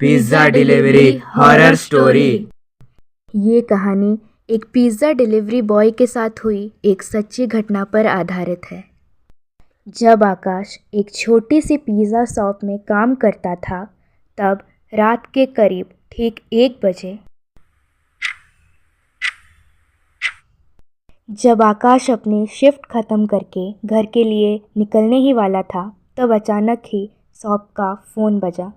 Pizza delivery horror story. ये कहानी एक पिज़्ज़ा डिलीवरी बॉय के साथ हुई एक सच्ची घटना पर आधारित है। जब आकाश एक छोटी सी पिज़्ज़ा शॉप में काम करता था, तब रात के करीब ठीक 1 बजे जब आकाश अपनी शिफ्ट ख़त्म करके घर के लिए निकलने ही वाला था, तब अचानक ही शॉप का फ़ोन बजा।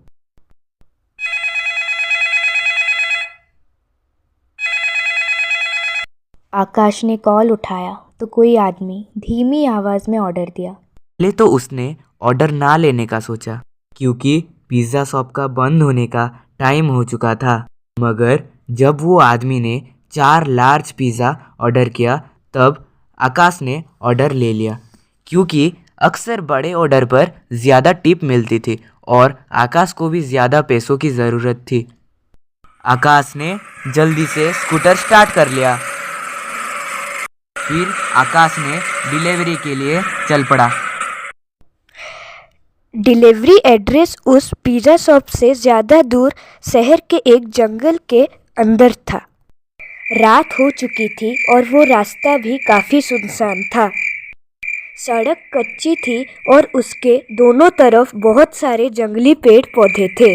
आकाश ने कॉल उठाया तो कोई आदमी धीमी आवाज़ में ऑर्डर दिया। पहले तो उसने ऑर्डर ना लेने का सोचा, क्योंकि पिज़्ज़ा शॉप का बंद होने का टाइम हो चुका था। मगर जब वो आदमी ने 4 लार्ज पिज़्ज़ा ऑर्डर किया, तब आकाश ने ऑर्डर ले लिया, क्योंकि अक्सर बड़े ऑर्डर पर ज़्यादा टिप मिलती थी और आकाश को भी ज़्यादा पैसों की ज़रूरत थी। आकाश ने जल्दी से स्कूटर स्टार्ट कर लिया। फिर आकाश ने डिलीवरी के लिए चल पड़ा। डिलीवरी एड्रेस उस पिज़्ज़ा शॉप से ज़्यादा दूर शहर के एक जंगल के अंदर था। रात हो चुकी थी और वो रास्ता भी काफ़ी सुनसान था। सड़क कच्ची थी और उसके दोनों तरफ बहुत सारे जंगली पेड़ पौधे थे।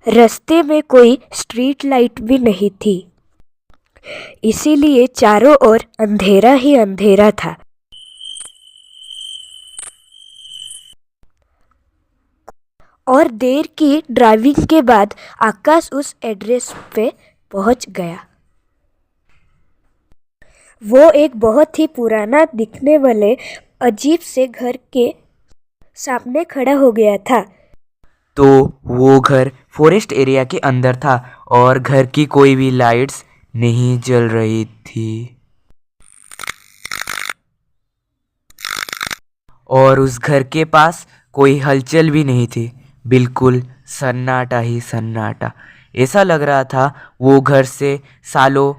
रास्ते में कोई स्ट्रीट लाइट भी नहीं थी, इसीलिए चारों ओर अंधेरा ही अंधेरा था। और देर की ड्राइविंग के बाद आकाश उस एड्रेस पे पहुंच गया। वो एक बहुत ही पुराना दिखने वाले अजीब से घर के सामने खड़ा हो गया था। तो वो घर फॉरेस्ट एरिया के अंदर था और घर की कोई भी लाइट्स नहीं जल रही थी। और उस घर के पास कोई हलचल भी नहीं थी। बिल्कुल सन्नाटा ही सन्नाटा। ऐसा लग रहा था वो घर से सालों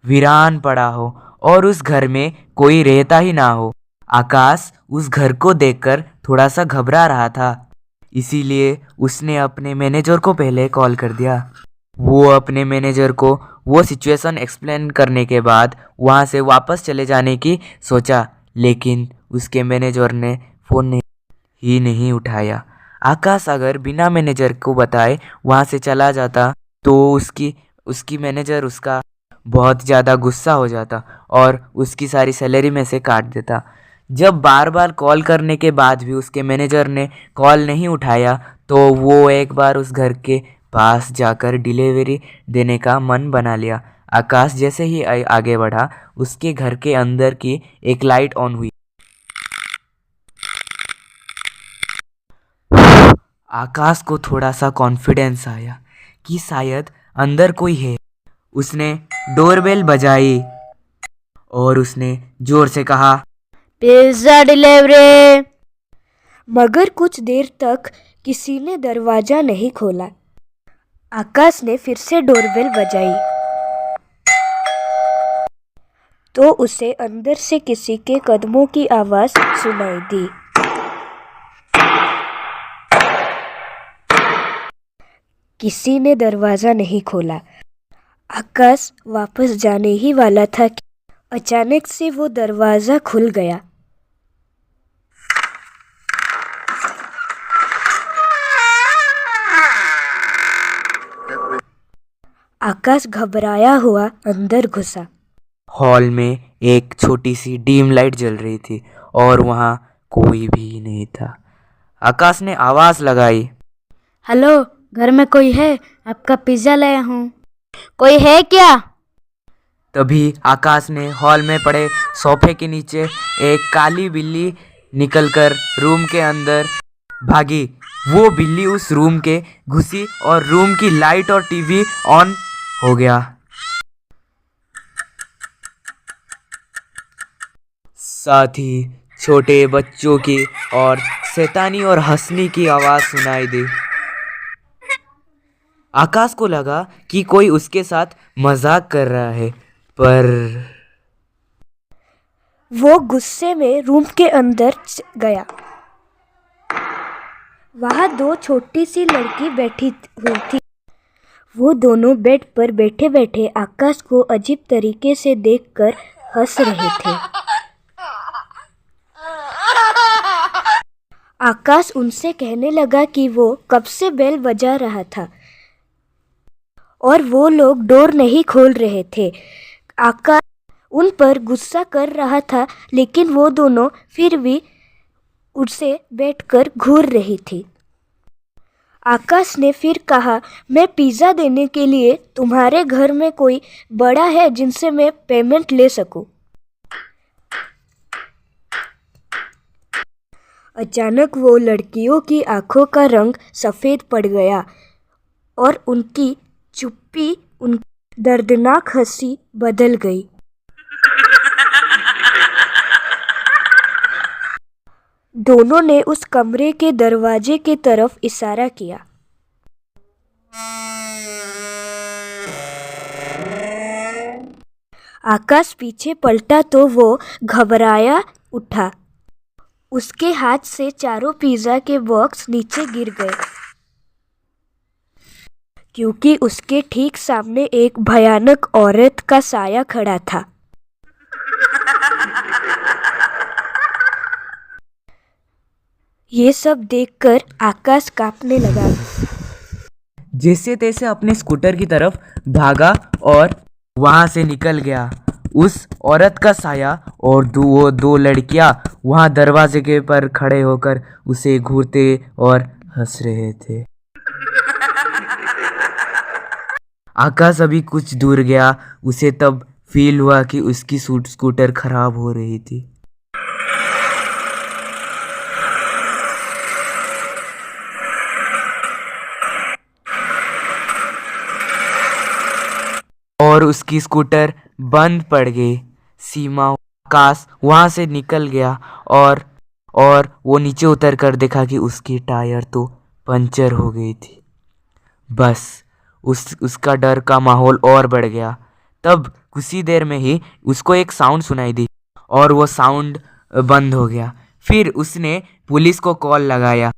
वीरान पड़ा हो और उस घर में कोई रहता ही ना हो। आकाश उस घर को देखकर थोड़ा सा घबरा रहा था, इसीलिए उसने अपने मैनेजर को पहले कॉल कर दिया। वो अपने मैनेजर को वो सिचुएशन एक्सप्लेन करने के बाद वहाँ से वापस चले जाने की सोचा, लेकिन उसके मैनेजर ने फ़ोन ही नहीं उठाया। आकाश अगर बिना मैनेजर को बताए वहाँ से चला जाता तो उसकी मैनेजर उसका बहुत ज़्यादा गुस्सा हो जाता और उसकी सारी सैलरी में से काट देता। जब बार बार कॉल करने के बाद भी उसके मैनेजर ने कॉल नहीं उठाया, तो वो एक बार उस घर के पास जाकर डिलीवरी देने का मन बना लिया। आकाश जैसे ही आगे बढ़ा, उसके घर के अंदर की एक लाइट ऑन हुई। आकाश को थोड़ा सा कॉन्फिडेंस आया कि शायद अंदर कोई है। उसने डोरबेल बजाई और उसने जोर से कहा, पिज़्ज़ा डिलीवरी। मगर कुछ देर तक किसी ने दरवाज़ा नहीं खोला। आकाश ने फिर से डोरबेल बजाई तो उसे अंदर से किसी के कदमों की आवाज़ सुनाई दी। किसी ने दरवाज़ा नहीं खोला। आकाश वापस जाने ही वाला था कि अचानक से वो दरवाज़ा खुल गया। आकाश घबराया हुआ अंदर घुसा। हॉल में एक छोटी सी डीम लाइट जल रही थी और वहाँ कोई भी नहीं था। आकाश ने आवाज़ लगाई, हेलो, घर में कोई है? आपका पिज़्ज़ा लाया हूँ। कोई है क्या? तभी आकाश ने हॉल में पड़े सोफे के नीचे एक काली बिल्ली निकलकर रूम के अंदर भागी। वो बिल्ली उस रूम के घुसी और रूम की लाइट और टीवी ऑन हो गया। साथ ही छोटे बच्चों की और शैतानी और हंसने की आवाज़ सुनाई दी। आकाश को लगा कि कोई उसके साथ मजाक कर रहा है, पर वो गुस्से में रूम के अंदर गया। वहाँ दो छोटी सी लड़की बैठी हुई थी। वो दोनों बेड पर बैठे बैठे आकाश को अजीब तरीके से देखकर हंस रहे थे। आकाश उनसे कहने लगा कि वो कब से बेल बजा रहा था और वो लोग डोर नहीं खोल रहे थे। आकाश उन पर गुस्सा कर रहा था, लेकिन वो दोनों फिर भी उससे बैठकर घूर रही थी। आकाश ने फिर कहा, मैं पिज़्ज़ा देने के लिए तुम्हारे घर में कोई बड़ा है जिनसे मैं पेमेंट ले सकूं? अचानक वो लड़कियों की आंखों का रंग सफ़ेद पड़ गया और उनकी चुप्पी दर्दनाक हंसी बदल गई। दोनों ने उस कमरे के दरवाजे की तरफ इशारा किया। आकाश पीछे पलटा तो वो घबराया उठा। उसके हाथ से चारों पिज़्ज़ा के बॉक्स नीचे गिर गए, क्योंकि उसके ठीक सामने एक भयानक औरत का साया खड़ा था। ये सब देखकर आकाश कांपने लगा। जैसे तैसे अपने स्कूटर की तरफ भागा और वहाँ से निकल गया। उस औरत का साया और वो दो लड़कियाँ वहाँ दरवाजे के पर खड़े होकर उसे घूरते और हंस रहे थे। आकाश अभी कुछ दूर गया। उसे तब फील हुआ कि उसकी स्कूटर खराब हो रही थी। और उसकी स्कूटर बंद पड़ गई। सीमा आकाश वहाँ से निकल गया और वो नीचे उतर कर देखा कि उसकी टायर तो पंचर हो गई थी। बस उसका डर का माहौल और बढ़ गया। तब कुछ ही देर में ही उसको एक साउंड सुनाई दी और वो साउंड बंद हो गया। फिर उसने पुलिस को कॉल लगाया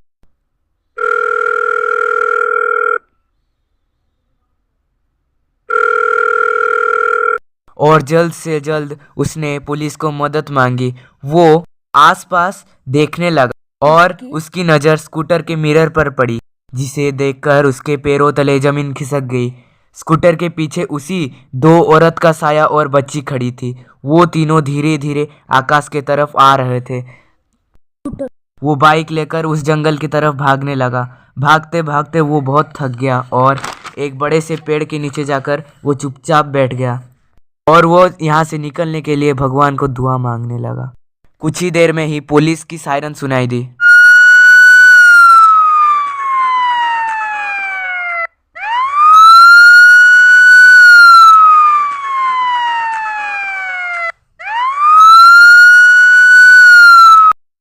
और जल्द से जल्द उसने पुलिस को मदद मांगी। वो आसपास देखने लगा और उसकी नज़र स्कूटर के मिरर पर पड़ी, जिसे देखकर उसके पैरों तले जमीन खिसक गई। स्कूटर के पीछे उसी दो औरत का साया और बच्ची खड़ी थी। वो तीनों धीरे धीरे आकाश के तरफ आ रहे थे। वो बाइक लेकर उस जंगल की तरफ भागने लगा। भागते भागते वो बहुत थक गया और एक बड़े से पेड़ के नीचे जाकर वो चुपचाप बैठ गया और वो यहाँ से निकलने के लिए भगवान को दुआ मांगने लगा। कुछ ही देर में ही पुलिस की सायरन सुनाई दी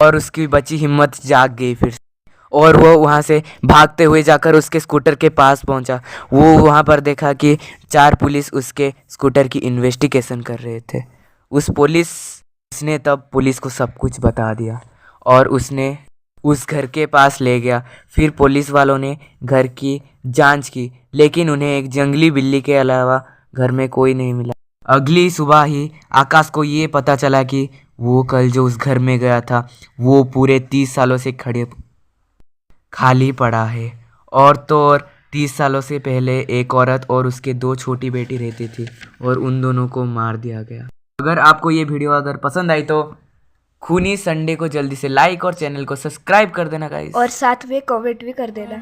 और उसकी बची हिम्मत जाग गई फिर और वो वहाँ से भागते हुए जाकर उसके स्कूटर के पास पहुँचा। वो वहाँ पर देखा कि 4 पुलिस उसके स्कूटर की इन्वेस्टिगेशन कर रहे थे। उसने तब पुलिस को सब कुछ बता दिया और उसने उस घर के पास ले गया। फिर पुलिस वालों ने घर की जांच की, लेकिन उन्हें एक जंगली बिल्ली के अलावा घर में कोई नहीं मिला। अगली सुबह ही आकाश को ये पता चला कि वो कल जो उस घर में गया था वो पूरे 30 सालों से खाली पड़ा है। और तो और 30 सालों से पहले एक औरत और उसके 2 छोटी बेटी रहती थी और उन दोनों को मार दिया गया। अगर आपको ये वीडियो पसंद आई तो खूनी संडे को जल्दी से लाइक और चैनल को सब्सक्राइब कर देना गाइस, और साथ में कमेंट भी कर देना।